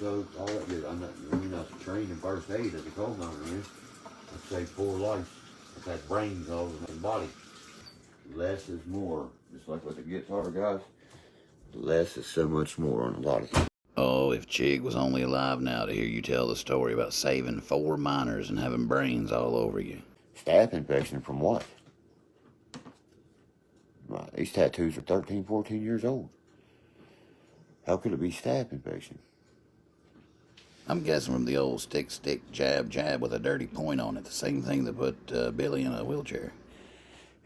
So all that did, I'm not trained in first aid as a coal miner is. I saved 4 lives. I've had brains all over my body. Less is more. Just like with the guitar, guys. Less is so much more on a lot of things. Oh, if Chig was only alive now to hear you tell the story about saving 4 miners and having brains all over you. Staph infection from what? These tattoos are 13, 14 years old. How could it be staph infection? I'm guessing from the old stick, jab, jab with a dirty point on it. The same thing that put Billy in a wheelchair.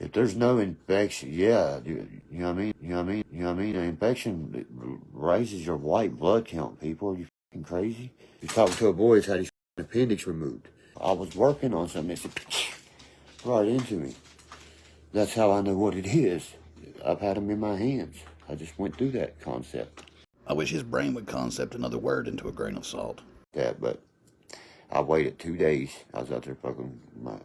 If there's no infection, yeah, you know what I mean? You know what I mean? You know what I mean? An infection raises your white blood count, people. Are you fucking crazy? You talking to a boy who's had his appendix removed. I was working on something that said right into me. That's how I know what it is. I've had them in my hands. I just went through that concept. I wish his brain would concept another word into a grain of salt. Yeah, but I waited 2 days. I was out there fucking, you know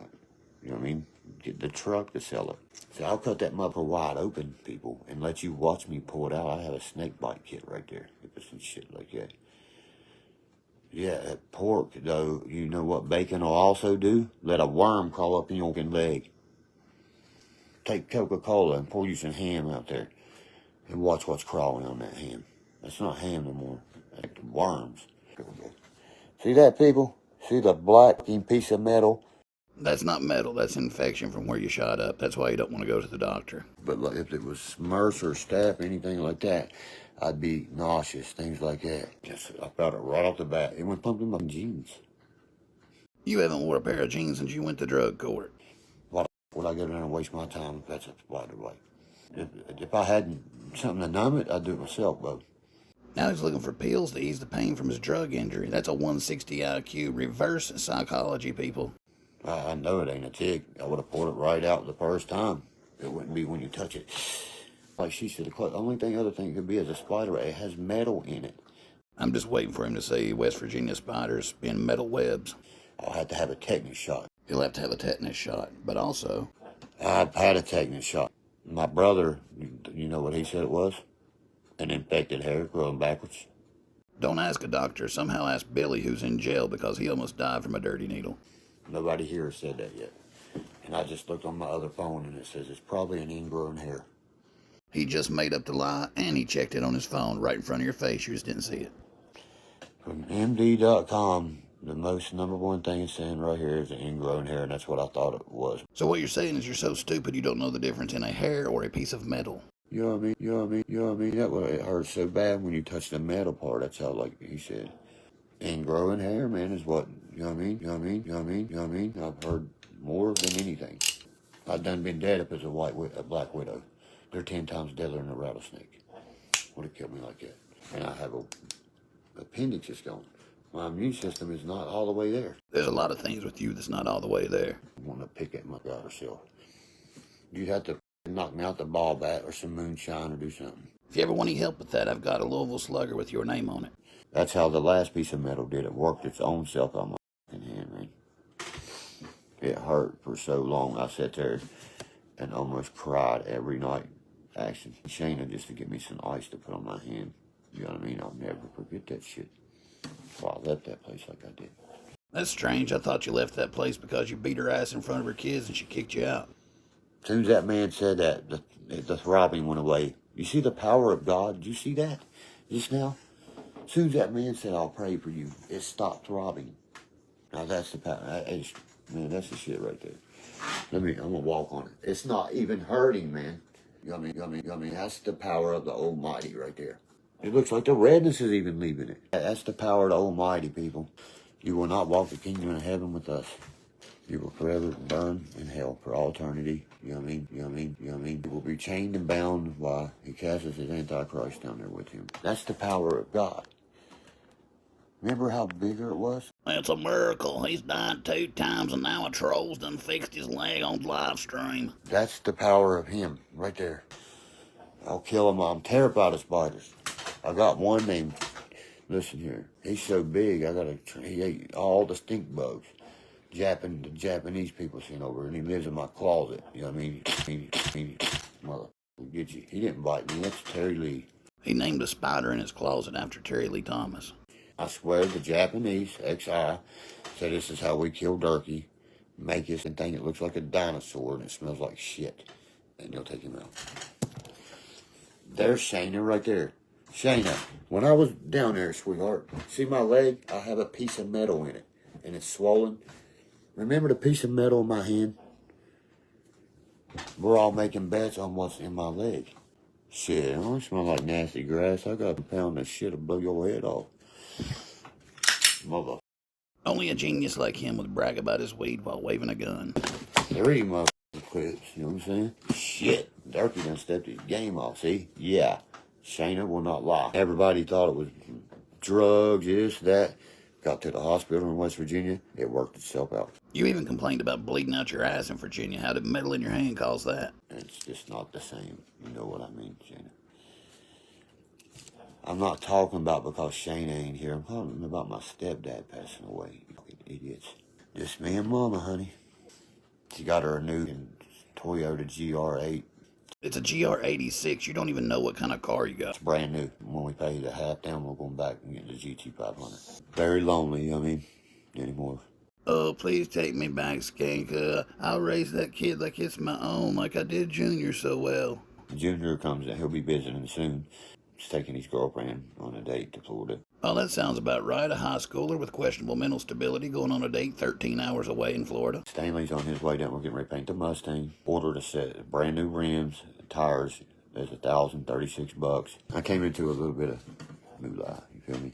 what I mean? Get the truck to sell it. So I'll cut that mother wide open, people, and let you watch me pull it out. I have a snake bite kit right there. If it's some shit like that. Yeah, that pork, though, you know what bacon will also do? Let a worm crawl up in your leg. Take Coca-Cola and pour you some ham out there. And watch what's crawling on that ham. That's not ham no more. That's worms. See that, people? See the black piece of metal? That's not metal. That's infection from where you shot up. That's why you don't want to go to the doctor. But like, if it was SMRS or staph or anything like that, I'd be nauseous, things like that. I felt it right off the bat. It went pumped in my jeans. You haven't wore a pair of jeans since you went to drug court. Why would I go down and waste my time if that's why the way? If I hadn't something to numb it, I'd do it myself, bro. Now he's looking for pills to ease the pain from his drug injury. That's a 160 IQ. Reverse psychology, people. I know it ain't a tick. I would have pulled it right out the first time. It wouldn't be when you touch it. Like she said, the only other thing it could be is a spider. It has metal in it. I'm just waiting for him to say West Virginia spiders spin metal webs. I'll have to have a tetanus shot. He'll have to have a tetanus shot, but also... I've had a tetanus shot. My brother, you know what he said it was? An infected hair growing backwards. Don't ask a doctor. Somehow ask Billy, who's in jail because he almost died from a dirty needle. Nobody here has said that yet. And I just looked on my other phone and it says it's probably an ingrown hair. He just made up the lie and he checked it on his phone right in front of your face. You just didn't see it. From MD.com, the most #1 thing it's saying right here is an ingrown hair, and that's what I thought it was. So what you're saying is you're so stupid you don't know the difference in a hair or a piece of metal. You know what I mean? You know what I mean? You know what I mean? That way it hurts so bad when you touch the metal part. That's how, like he said. Ingrowing hair, man, is what, you know what I mean? You know what I mean? You know what I mean? You know what I mean? I've heard more than anything. I've done been dead up as a black widow. They're 10 times deadlier than a rattlesnake. Would have killed me like that. And I have a appendix that's gone. My immune system is not all the way there. There's a lot of things with you that's not all the way there. I want to pick at my daughter self. You'd have to knock me out the ball bat or some moonshine or do something. If you ever want any help with that, I've got a Louisville Slugger with your name on it. That's how the last piece of metal did it. Worked its own self on my hand, man. It hurt for so long. I sat there and almost cried every night. Asking Shayna just to get me some ice to put on my hand. You know what I mean? I'll never forget that shit. So I left that place like I did. That's strange. I thought you left that place because you beat her ass in front of her kids and she kicked you out. As soon as that man said that, the throbbing went away. You see the power of God? Did you see that just now? As soon as that man said, I'll pray for you, it stopped throbbing. Now that's the power. Man, that's the shit right there. I'm going to walk on it. It's not even hurting, man. You know what I mean? That's the power of the Almighty right there. It looks like the redness is even leaving it. That's the power of the Almighty, people. You will not walk the kingdom of heaven with us. You will forever burn in hell for all eternity. You know what I mean? You know what I mean? You know what I mean? You will be chained and bound while he casts his Antichrist down there with him. That's the power of God. Remember how bigger it was? It's a miracle. He's died 2 times and now a troll's done fixed his leg on live stream. That's the power of him right there. I'll kill him. I'm terrified of spiders. I got one named, listen here, he's so big, he ate all the stink bugs. The Japanese people sent over, and he lives in my closet. You know what I mean? Mother, get you. He didn't bite me. That's Terry Lee. He named a spider in his closet after Terry Lee Thomas. I swear the Japanese XI said this is how we kill Derkie. Make this thing that looks like a dinosaur and it smells like shit. And you'll take him out. There's Shayna right there. Shayna, when I was down there, sweetheart, see my leg? I have a piece of metal in it. And it's swollen. Remember the piece of metal in my hand? We're all making bets on what's in my leg. Shit, it don't smell like nasty grass. I got a pound of shit to blow your head off. Mother. Only a genius like him would brag about his weed while waving a gun. 3 motherfucking clips, you know what I'm saying? Shit, Derkie done stepped his game off, see? Yeah, Shayna will not lie. Everybody thought it was drugs, this, that. Got to the hospital in West Virginia, it worked itself out. You even complained about bleeding out your ass in Virginia. How did metal in your hand cause that? It's just not the same. You know what I mean, Shayna? I'm not talking about because Shayna ain't here. I'm talking about my stepdad passing away. You fucking idiots. Just me and Mama, honey. She got her a new Toyota GR8. It's a GR86. You don't even know what kind of car you got. It's brand new. When we pay the half down, we're going back and get the GT500. Very lonely, anymore. Oh, please take me back, Skanka. I'll raise that kid like it's my own, like I did Junior so well. Junior comes in. He'll be visiting soon. He's taking his girlfriend on a date to Florida. Oh, that sounds about right. A high schooler with questionable mental stability going on a date 13 hours away in Florida. Stanley's on his way down. We're getting ready to paint the Mustang. Ordered a set of brand new rims, tires. There's $1,036. I came into a little bit of moolah. You feel me?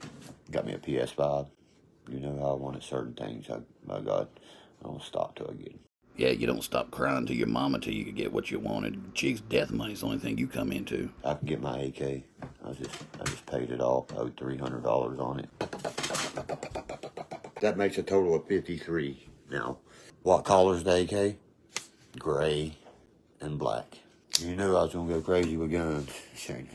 Got me a PS5. You know how I wanted certain things. My God, I don't stop till I get them. Yeah, you don't stop crying to your mama till you can get what you wanted. Chick's death money's the only thing you come into. I can get my AK. I just paid it off. Owed $300 on it. That makes a total of 53 now. What color's the AK? Gray and black. You knew I was gonna go crazy with guns, Shayna.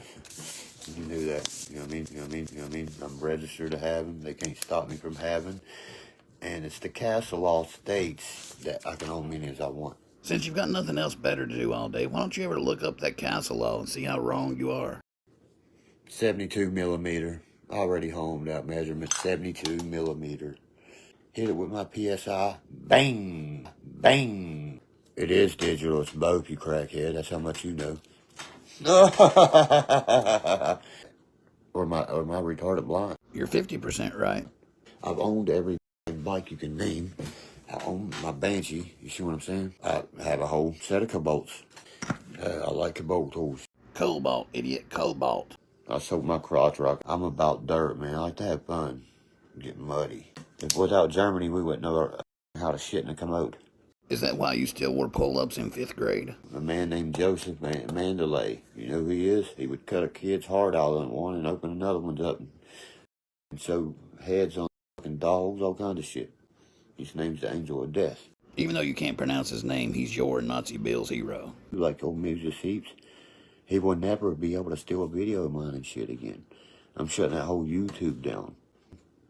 You knew that. You know what I mean? You know what I mean? You know what I mean? I'm registered to have them. They can't stop me from having. And it's the castle law states that I can own many as I want. Since you've got nothing else better to do all day, why don't you ever look up that castle law and see how wrong you are? 72 millimeter. Already homed out measurement. 72 millimeter. Hit it with my PSI. Bang! Bang! It is digital. It's both, you crackhead. That's how much you know. or my retarded blind. You're 50% right. I've owned every bike you can name. I own my Banshee. You see what I'm saying? I have a whole set of Cobalts. I like Cobalt tools. Cobalt, idiot, cobalt. I soak my crotch rock. I'm about dirt, man. I like to have fun. Get muddy. If without Germany, we wouldn't know how to shit in a commode. Is that why you still wore pull-ups in 5th grade? A man named Joseph Mandalay. You know who he is? He would cut a kid's heart out on one and open another one up and sew heads on fucking dogs, all kinds of shit. His name's the Angel of Death. Even though you can't pronounce his name, he's your Nazi Bill's hero. Like old Moses Heaps, he will never be able to steal a video of mine and shit again. I'm shutting that whole YouTube down.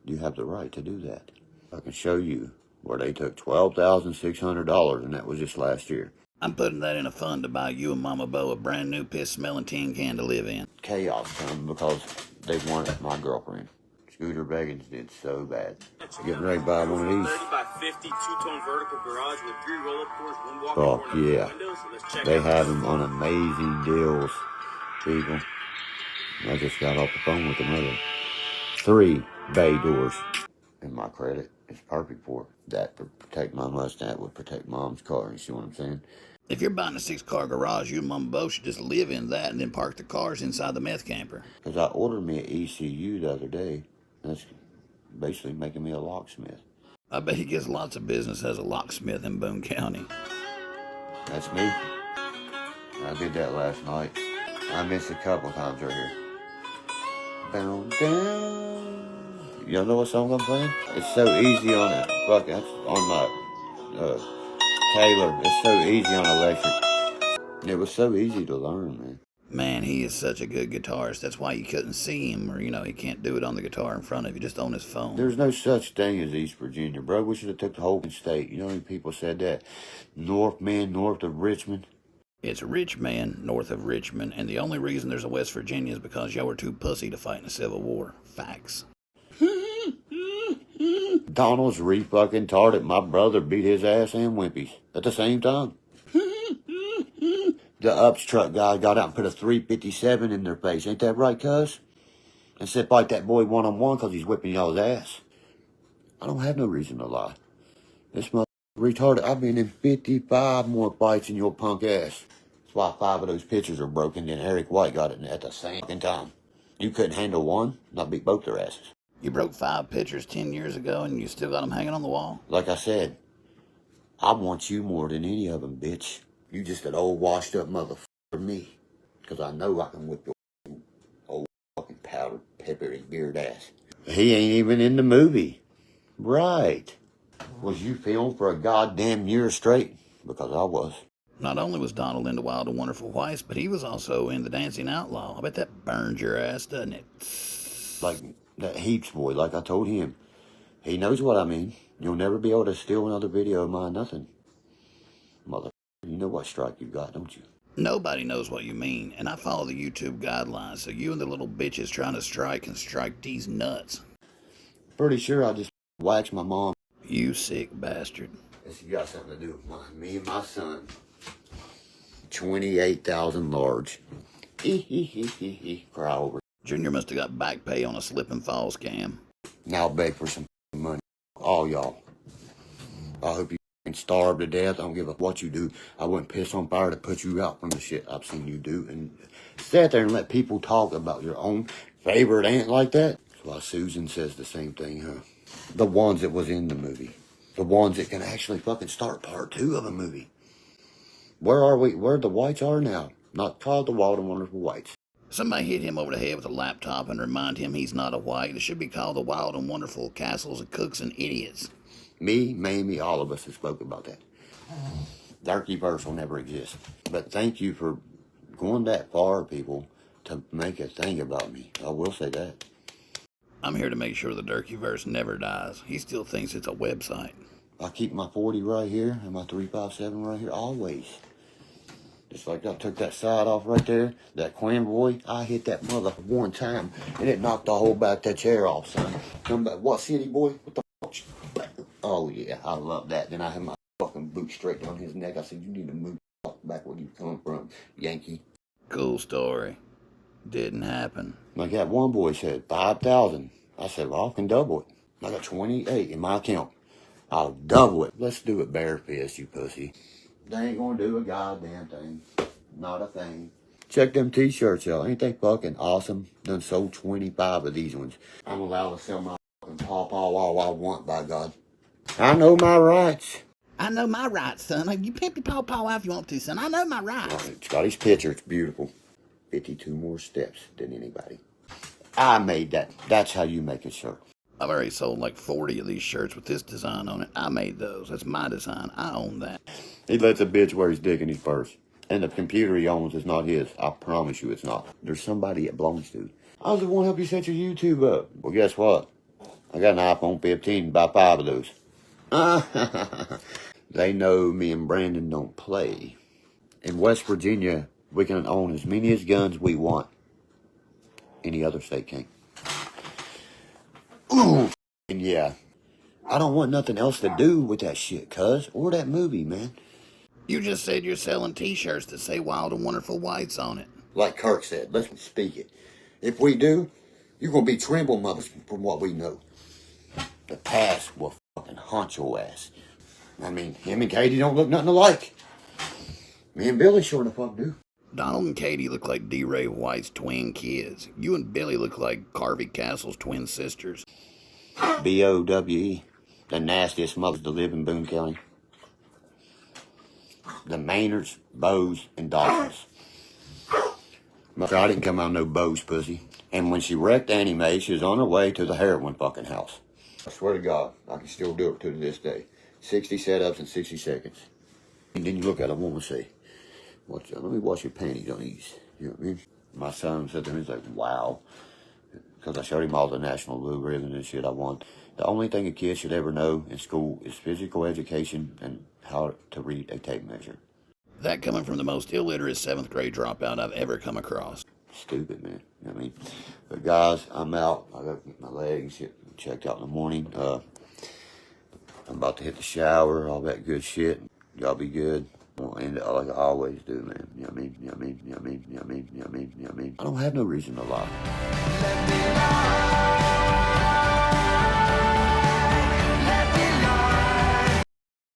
You have the right to do that. I can show you where they took $12,600, and that was just last year. I'm putting that in a fund to buy you and Mama Bo a brand new piss-smelling tin can to live in. Chaos coming because they wanted my girlfriend. Scooter Beggins did so bad. Getting ready to buy one of these. 30 by 50 two-tone vertical garage with 3 roll-up doors, 1 walk-in Oh, door, and yeah. windows. So let's check They out have them on amazing deals, people. I just got off the phone with them earlier. 3 bay doors. And my credit is perfect for it. That would protect my Mustang, would protect Mom's car. You see what I'm saying? If you're buying a 6-car garage, you and Mama Bo should just live in that and then park the cars inside the meth camper. Because I ordered me an ECU the other day. That's basically making me a locksmith. I bet he gets lots of business as a locksmith in Boone County. That's me. I did that last night. I missed a couple times right here. Bound down. Y'all know what song I'm playing? It's so easy on it. Fuck, that's on my Taylor. It's so easy on electric. It was so easy to learn, man. Man, he is such a good guitarist. That's why you couldn't see him, or, he can't do it on the guitar in front of you, just on his phone. There's no such thing as East Virginia, bro. We should have took the whole state. You know how many people said that? North of Richmond. It's Richmond, north of Richmond, and the only reason there's a West Virginia is because y'all were too pussy to fight in a civil war. Facts. Donald's re-fucking tarded. My brother beat his ass and Wimpy's at the same time. The Ups truck guy got out and put a 357 in their face. Ain't that right, cuz? And said fight that boy one-on-one because he's whipping y'all's ass. I don't have no reason to lie. This mother retarded. I've been in 55 more fights than your punk ass. That's why 5 of those pitchers are broken. Then Eric White got it at the same time. You couldn't handle one, not beat both their asses. You broke 5 pitchers 10 years ago and you still got them hanging on the wall? Like I said, I want you more than any of them, bitch. You just an old washed up motherfucker for me. Because I know I can whip your old fucking powdered, peppery beard ass. He ain't even in the movie. Right. Was you filmed for a goddamn year straight? Because I was. Not only was Donald into Wild and Wonderful Whites, but he was also in The Dancing Outlaw. I bet that burns your ass, doesn't it? Like that Heaps boy, like I told him. He knows what I mean. You'll never be able to steal another video of mine, nothing. Mother, you know what strike you got, don't you? Nobody knows what you mean, and I follow the YouTube guidelines, so you and the little bitches trying to strike can strike these nuts. Pretty sure I just waxed my mom. You sick bastard. This got something to do with me and my son. 28,000 large. Cry over. Junior must have got back pay on a slip and fall scam. Now beg for some money. All y'all. I hope you starve to death. I don't give a what you do. I wouldn't piss on fire to put you out from the shit I've seen you do. And sit there and let people talk about your own favorite aunt like that. That's why Susan says the same thing, huh? The ones that was in the movie. The ones that can actually fucking start part 2 of a movie. Where are we? Where the Whites are now? Not called the Wild and Wonderful Whites. Somebody hit him over the head with a laptop and remind him he's not a white. It should be called the Wild and Wonderful Castles of Cooks and Idiots. Me, Mamie, all of us have spoke about that. Derkie verse will never exist. But thank you for going that far, people, to make a thing about me. I will say that. I'm here to make sure the Derkie verse never dies. He still thinks it's a website. I keep my 40 right here and my 357 right here, always. Just like I took that side off right there, that Quinn boy, I hit that mother one time, and it knocked the whole back of that chair off, son. Come back, what city, boy? What the fuck? Oh, yeah, I love that. Then I had my fucking boot straight down his neck. I said, you need to move back where you come from, Yankee. Cool story. Didn't happen. Like that one boy said, 5,000. I said, well, I can double it. I got 28 in my account. I'll double it. Let's do it bare fist, you pussy. They ain't gonna do a goddamn thing. Not a thing. Check them t-shirts out. Ain't they fucking awesome? Done sold 25 of these ones. I'm allowed to sell my fucking pawpaw all I want, by God. I know my rights. I know my rights, son. You pimp your pawpaw out if you want to, son. I know my rights. It's got his picture. It's beautiful. 52 more steps than anybody. I made that. That's how you make a shirt. I've already sold like 40 of these shirts with this design on it. I made those. That's my design. I own that. He lets a bitch wear his dick in his purse. And the computer he owns is not his. I promise you it's not. There's somebody it belongs to. I was the one to help you set your YouTube up. Well, guess what? I got an iPhone 15 and buy 5 of those. They know me and Brandon don't play. In West Virginia, we can own as many as guns we want. Any other state can't. Ooh, and yeah. I don't want nothing else to do with that shit, cuz. Or that movie, man. You just said you're selling t-shirts that say Wild and Wonderful Whites on it. Like Kirk said, let's speak it. If we do, you're going to be tremble mothers from what we know. The past will fucking haunt your ass. I mean, him and Katie don't look nothing alike. Me and Billy sure the fuck do. Donald and Katie look like D. Ray White's twin kids. You and Billy look like Carvey Castle's twin sisters. B-O-W-E. The nastiest mothers to live in Boone County. The Maynards, Bows, and Dawsons. Mother, I didn't come out no Bows, pussy. And when she wrecked Annie Mae, she was on her way to the heroin fucking house. I swear to God, I can still do it to this day. 60 setups in 60 seconds. And then you look at a woman and say, let me wash your panties on these. You know what I mean? My son said to me, he's like, wow. Because I showed him all the national blue ribbon and shit I want. The only thing a kid should ever know in school is physical education and how to read a tape measure. That coming from the most illiterate 7th grade dropout I've ever come across. Stupid, man. You know what I mean? But guys, I'm out. I got to get my legs checked out in the morning. I'm about to hit the shower, all that good shit. Y'all be good. I'll end it like I always do, man. You know what I mean? You know what I mean? You know what I mean? You know what I mean? You know what I mean? You know what I mean? I don't have no reason to lie.